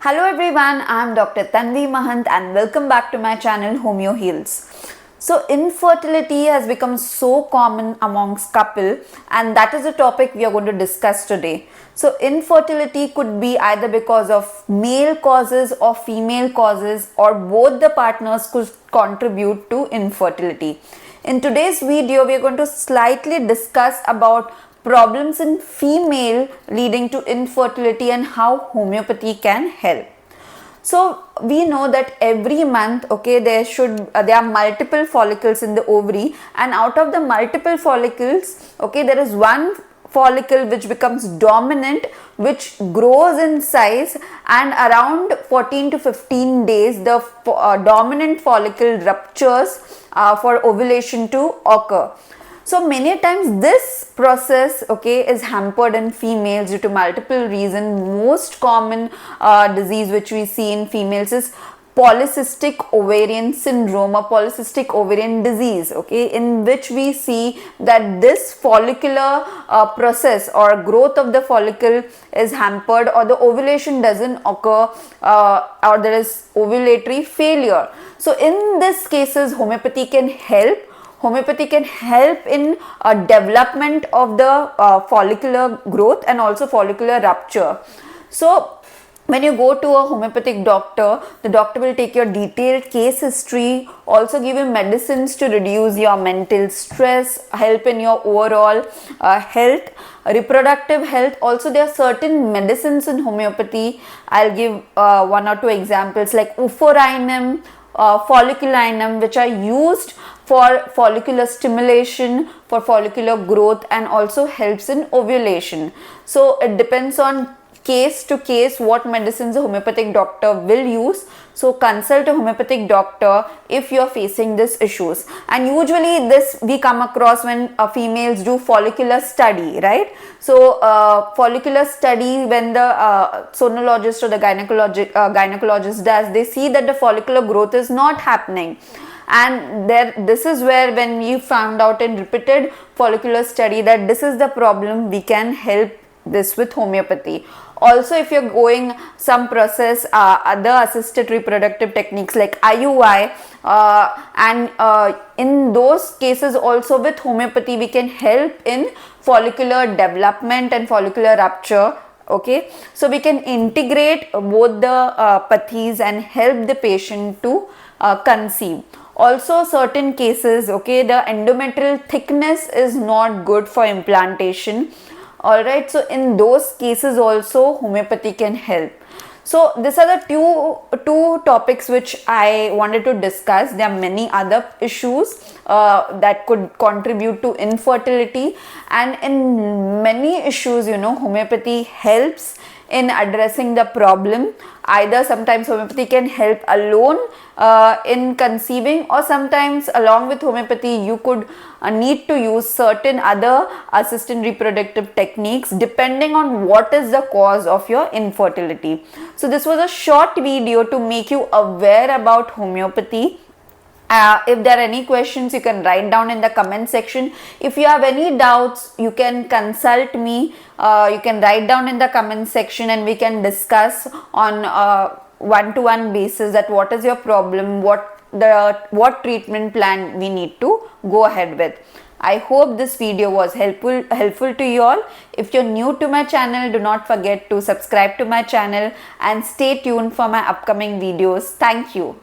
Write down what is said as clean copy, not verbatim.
Hello everyone, I am Dr. Tanvi Mahant and welcome back to my channel HomeoHeals. So infertility has become so common amongst couple and that is a topic we are going to discuss today. So infertility could be either because of male causes or female causes, or both the partners could contribute to infertility. In today's video, we are going to slightly discuss about problems in female leading to infertility and how homeopathy can help. So we know that every month, there are multiple follicles in the ovary, and out of the multiple follicles, there is one follicle which becomes dominant, which grows in size, and around 14 to 15 days the dominant follicle ruptures for ovulation to occur. So many times this process is hampered in females due to multiple reasons. Most common disease which we see in females is polycystic ovarian syndrome or polycystic ovarian disease, in which we see that this follicular process or growth of the follicle is hampered, or the ovulation doesn't occur, or there is ovulatory failure. So in these cases, homeopathy can help. Homeopathy can help in development of the follicular growth and also follicular rupture. So when you go to a homeopathic doctor, the doctor will take your detailed case history, also give you medicines to reduce your mental stress, help in your overall health, reproductive health. Also there are certain medicines in homeopathy. I'll give one or two examples like uforinum, folliculinum, which are used for follicular stimulation, for follicular growth, and also helps in ovulation. So it depends on case to case what medicines a homeopathic doctor will use. So consult a homeopathic doctor if you are facing these issues. And usually this we come across when females do follicular study, right? So follicular study, when the sonologist or the gynecologist does, they see that the follicular growth is not happening. And this is where, when you found out in repeated follicular study that this is the problem, we can help this with homeopathy. Also, if you're going some process, other assisted reproductive techniques like IUI, and in those cases also with homeopathy we can help in follicular development and follicular rupture. So we can integrate both the pathies and help the patient to conceive. Also certain cases, the endometrial thickness is not good for implantation. Alright, so in those cases also homeopathy can help. So these are the two topics which I wanted to discuss. There are many other issues that could contribute to infertility, and in many issues, homeopathy helps in addressing the problem. Either sometimes homeopathy can help alone in conceiving, or sometimes along with homeopathy you could need to use certain other assisted reproductive techniques depending on what is the cause of your infertility. So this was a short video to make you aware about homeopathy. If there are any questions, you can write down in the comment section. If you have any doubts, you can consult me. You can write down in the comment section and we can discuss on one-to-one basis that what is your problem, what treatment plan we need to go ahead with. I hope this video was helpful to you all. If you're new to my channel, do not forget to subscribe to my channel and stay tuned for my upcoming videos. Thank you.